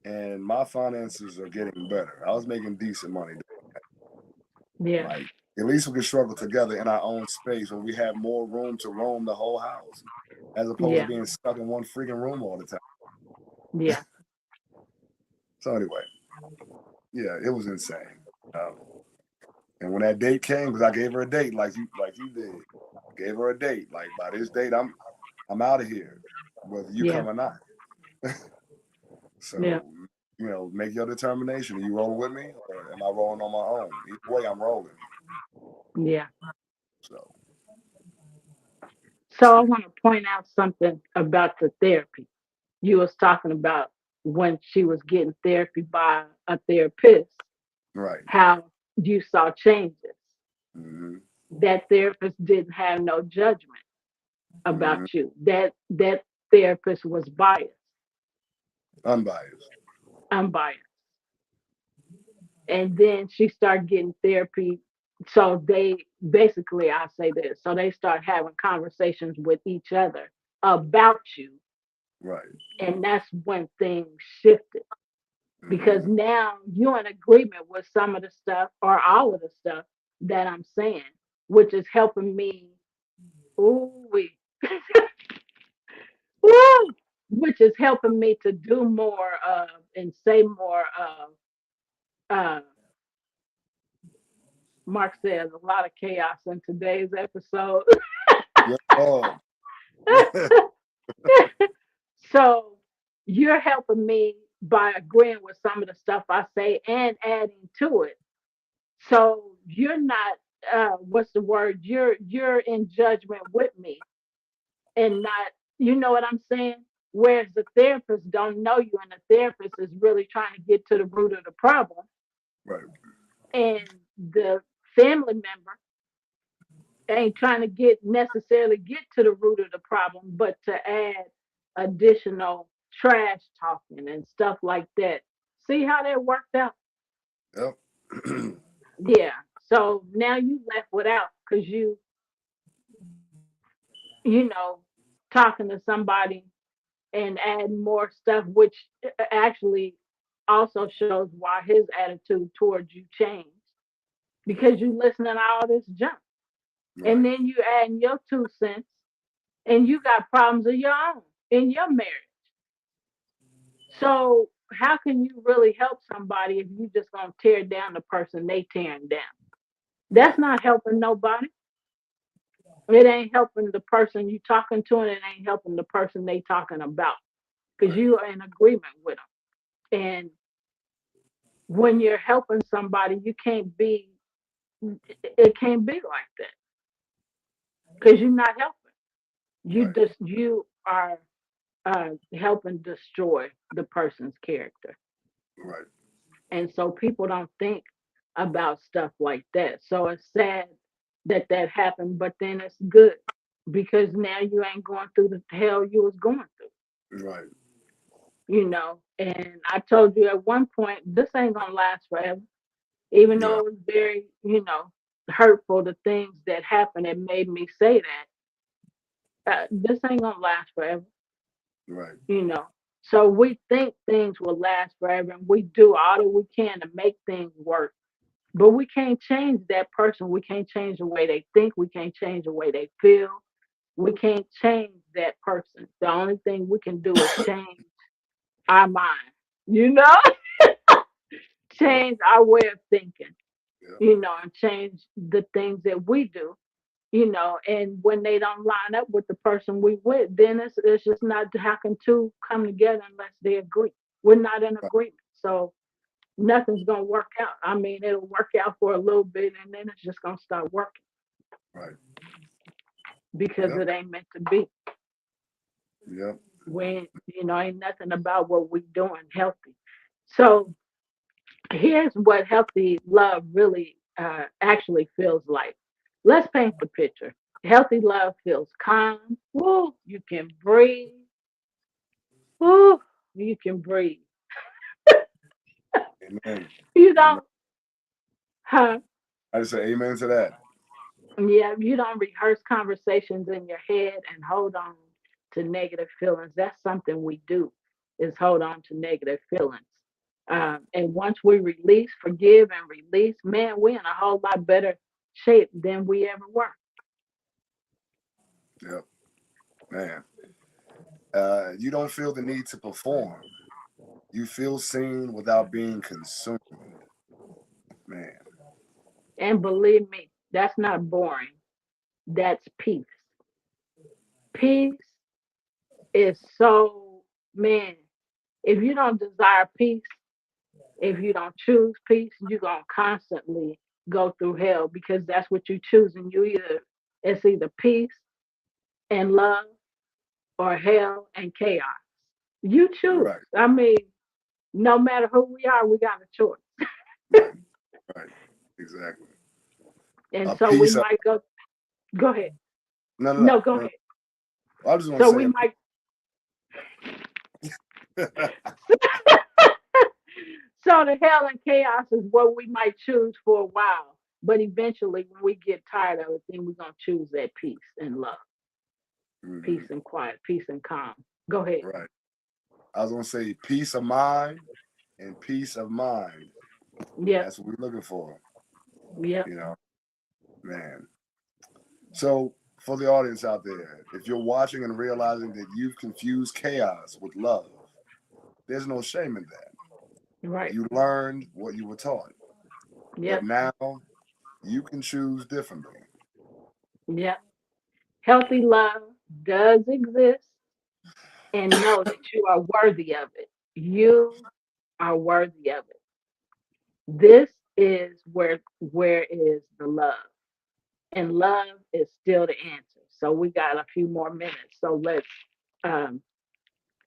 and my finances are getting better. I was making decent money. yeah, Like at least we could struggle together in our own space where we have more room to roam the whole house, as opposed to yeah, being stuck in one freaking room all the time. yeah, So anyway, yeah, it was insane. Um, and when that date came, because I gave her a date, like you did, gave her a date. Like by this date, I'm out of here, whether you yeah, come or not. yeah, So make your determination. Are you rolling with me, or am I rolling on my own? Either way, I'm rolling. yeah. So So I want to point out something about the therapy. You was talking about when she was getting therapy by a therapist, right. how you saw changes. Mm-hmm. That therapist didn't have no judgment Mm-hmm. about you. That therapist was biased, Unbiased. unbiased. And then she started getting therapy. So they basically, I say this, so they start having conversations with each other about you. Right. And that's when things shifted because Mm-hmm. now you're in agreement with some of the stuff or all of the stuff that I'm saying, which is helping me. Ooh, woo, which is helping me to do more of and say more of. Uh, Mark says a lot of chaos in today's episode. Yes, Lord. So you're helping me by agreeing with some of the stuff I say and adding to it. So you're not what's the word? You're in judgment with me and not you know what I'm saying? Whereas the therapist don't know you and the therapist is really trying to get to the root of the problem. Right. and the family member ain't trying to get necessarily get to the root of the problem, but to add additional trash talking and stuff like that. See how that worked out? Yep. Yeah. So now you left without because you know, talking to somebody and add more stuff, which actually also shows why his attitude towards you changed because you listening to all this junk. And Right. then you add your 2 cents and you got problems of your own in your marriage. So how can you really help somebody if you just gonna tear down the person they tearing down? That's Right. not helping nobody. It ain't helping the person you talking to, and it ain't helping the person they talking about because Right. you are in agreement with them. And when you're helping somebody, you can't be. It can't be like that because you're not helping. Right. You are helping destroy the person's character. Right. And so people don't think about stuff like that. So it's sad that that happened, but then it's good because now you ain't going through the hell you was going Right. through, you know. And I told you at one point, this ain't gonna last forever, even though Yeah. it was very, hurtful. The things that happened that made me say that this ain't gonna last forever, Right. you know. So we think things will last forever, and we do all that we can to make things work. But we can't change that person. We can't change the way they think. We can't change the way they feel. We can't change that person. The only thing we can do is change our mind, you know, Yep. change our way of thinking, Yep. and change the things that we do, and when they don't line up with the person we with, then it's just not how can two come together unless they agree. We're not in Right. agreement. So nothing's gonna work out. I mean, it'll work out for a little bit and then it's just gonna start working Right. because Yep. it ain't meant to be. Yep. When ain't nothing about what we doing healthy. So here's what healthy love really actually feels like. Let's paint the picture. Healthy love feels calm. Woo, you can breathe. Woo, you can breathe. Amen. You Amen. don't, huh? I just say amen to that. Yeah, you don't rehearse conversations in your head and hold on to negative feelings. That's something we do is hold on to negative feelings. And once we release, forgive, and release, man, we're in a whole lot better shape than we ever were. Yep. Man. You don't feel the need to perform. You feel seen without being consumed. Man. And believe me, that's not boring. That's peace. Peace is so, man, if you don't desire peace, if you don't choose peace, you're gonna constantly go through hell because that's what you choose. And it's either peace and love or hell and chaos. You choose. Right. I mean, no matter who we are, we got a choice. Right. Right. Exactly. And A so we piece of might go ahead. no, no, No, no, go no. ahead. I just want to So say we a piece. might so the hell and chaos is what we might choose for a while. But eventually when we get tired of it, then we're gonna choose that peace and love. Peace Mhm. and quiet, peace and calm. Go ahead. Right. I was gonna say peace of mind and peace of mind. Yep, That's what we're looking for. yep. You know, man. So for the audience out there, if you're watching and realizing that you've confused chaos with love, there's no shame in that. Right. You learned what you were taught, but Yep, now you can choose differently. yep. Healthy love does exist and know that you are worthy of it. You are worthy of it. This is where is the love. And love is still the answer. So we got a few more minutes. So let's um,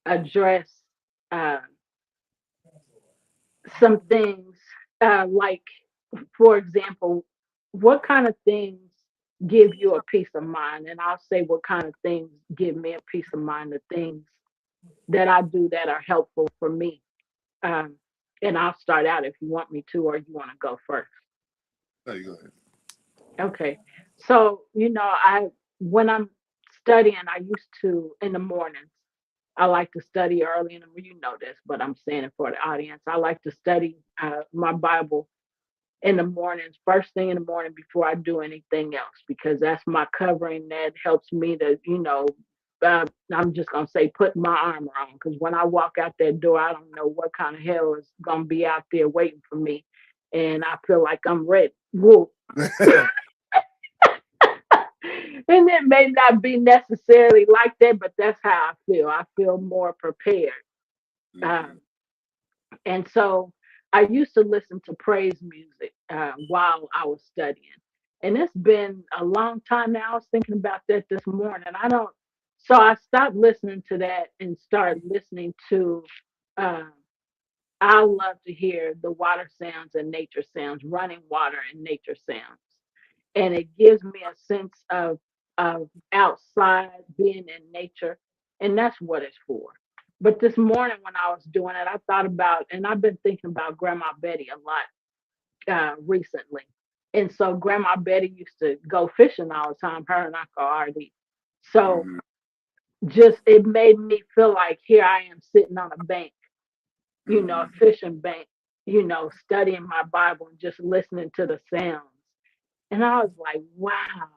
address uh, some things. Like, for example, what kind of things give you a peace of mind? And I'll say what kind of things give me a peace of mind, the things that I do that are helpful for me. Um, and I'll start out if you want me to, or you want to go first. There you go ahead. Okay. So, when I'm studying, I used to in the mornings. I like to study early in the, you know this, but I'm saying it for the audience. I like to study my Bible in the mornings, first thing in the morning before I do anything else, because that's my covering that helps me to, I'm just gonna say put my armor on, because when I walk out that door, I don't know what kind of hell is gonna be out there waiting for me, and I feel like I'm ready. Woo. And it may not be necessarily like that, but that's how I feel. I feel more prepared. Mhm. Um, and so I used to listen to praise music while I was studying. And it's been a long time now. I was thinking about that this morning. So I stopped listening to that and started listening to, uh, I love to hear the water sounds and nature sounds, running water and nature sounds. And it gives me a sense of outside being in nature. And that's what it's for. But this morning when I was doing it, I thought about, and I've been thinking about Grandma Betty a lot recently. And so Grandma Betty used to go fishing all the time, her and Uncle Artie. So Mhm. just it made me feel like here I am sitting on a bank, a Mhm. fishing bank, studying my Bible and just listening to the sounds. And I was like, wow,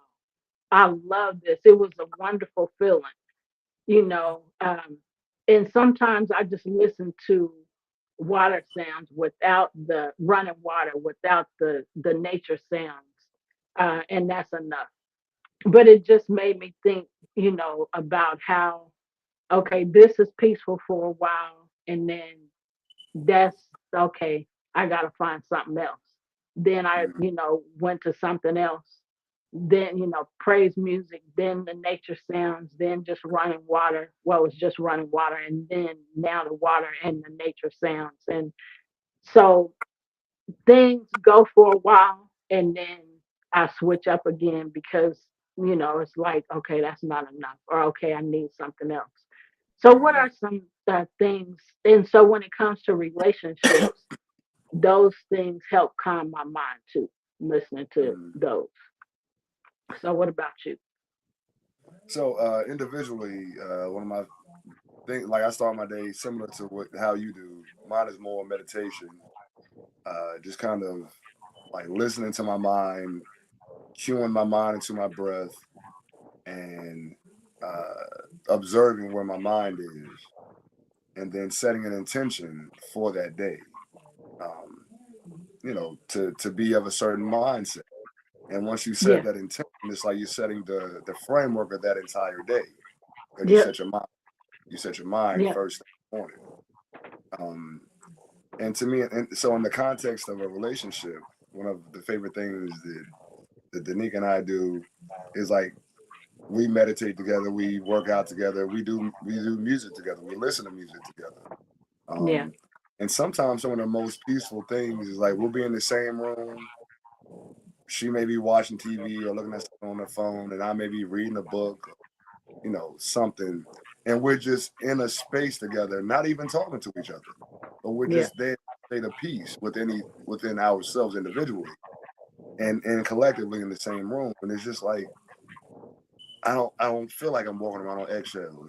I love this. It was a wonderful feeling, you know. And sometimes I just listen to water sounds without the running water, without the nature sounds, and that's enough. But it just made me think, about how okay, this is peaceful for a while, and then that's okay. I gotta find something else. Then I, Mhm. went to something else. Then, praise music, then the nature sounds, then just running water. Well, it's just running water, and then now the water and the nature sounds. And so things go for a while, and then I switch up again because, it's like, okay, that's not enough, or okay, I need something else. So, what Mhm. are some things? And so, when it comes to relationships, those things help calm my mind too, listening to Mhm. those. So, what about you? So individually, one of my things, like I start my day similar to what how you do. Mine is more meditation, just kind of like listening to my mind, cueing my mind into my breath, and observing where my mind is, and then setting an intention for that day. Um, to be of a certain mindset. And once you set Yeah, that intention, it's like you're setting the framework of that entire day because yeah, you set your mind yeah, first thing in the morning. Um, and to me, and so in the context of a relationship, one of the favorite things that Danique and I do is like we meditate together, we work out together, we do music together, we listen to music together. yeah, Um, and sometimes some of the most peaceful things is like we'll be in the same room. She may be watching TV or looking at something on her phone, and I may be reading a book, something, and we're just in a space together, not even talking to each other, but we're yeah, just there, state of peace within ourselves individually and collectively in the same room, and it's just like I don't feel like I'm walking around on eggshells.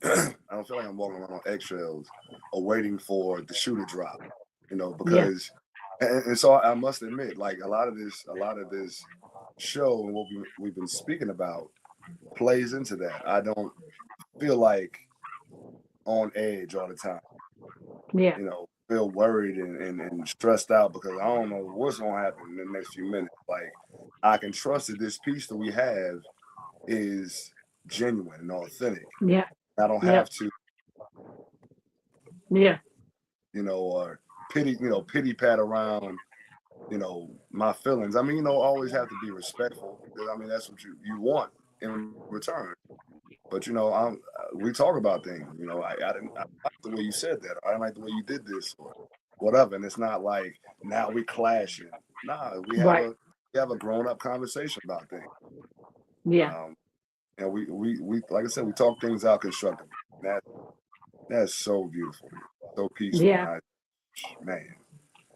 I don't feel like I'm walking around on eggshells or waiting for the shoe to drop, yeah, because and so I must admit, like a lot of this show and what we've been speaking about plays into that. I don't feel like on edge all the time, yeah, feel worried and stressed out because I don't know what's gonna happen in the next few minutes. Like I can trust that this peace that we have is genuine and authentic. yeah, I don't yeah, have to, yeah, or pity pat around, my feelings. I mean, always have to be respectful because I mean that's what you want in return. But we talk about things. I didn't I like the way you said that. I didn't like the way you did this. whatever. And it's not like now we clashing. Nah, Right. we have a grown up conversation about things. Yeah. And we like I said, we talk things out constructively. That's so beautiful, so peaceful. Yeah. Man,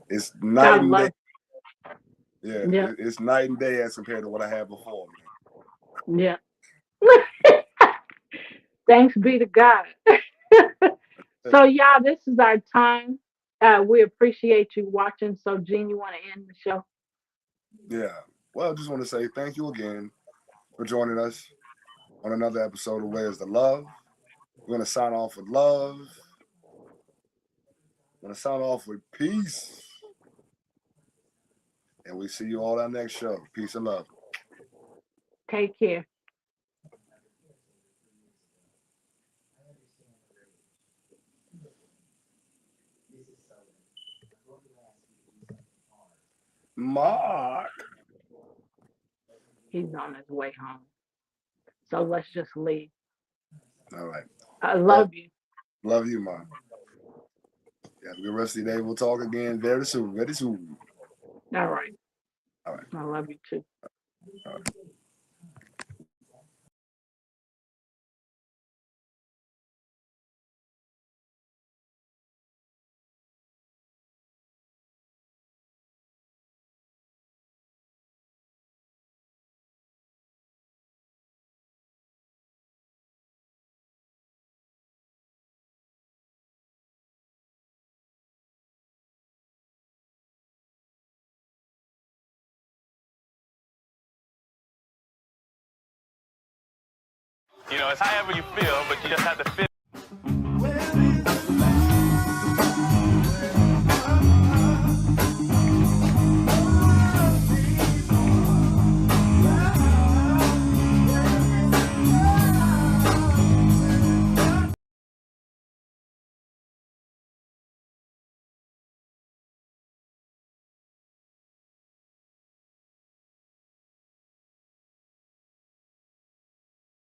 it's I night and day. love. Yeah, Yeah. it's night and day as compared to what I had before, man. Yeah. Thanks be to God. So, y'all, this is our time. We appreciate you watching. So, Jean, you want to end the show? Yeah. Well, I just want to say thank you again for joining us on another episode of Where's the Love. We're gonna sign off with love. We're gonna sign off with peace. And we see you all on our next show. Peace and love. Take care. Mark. He's on his way home. So, let's just leave. All right. I Well, love you. love you, Mark. Have a good rest of the day. We'll talk again very soon. Very soon. All right. All right. I love you too. All right. You know, it's however you feel, but you just have to feel.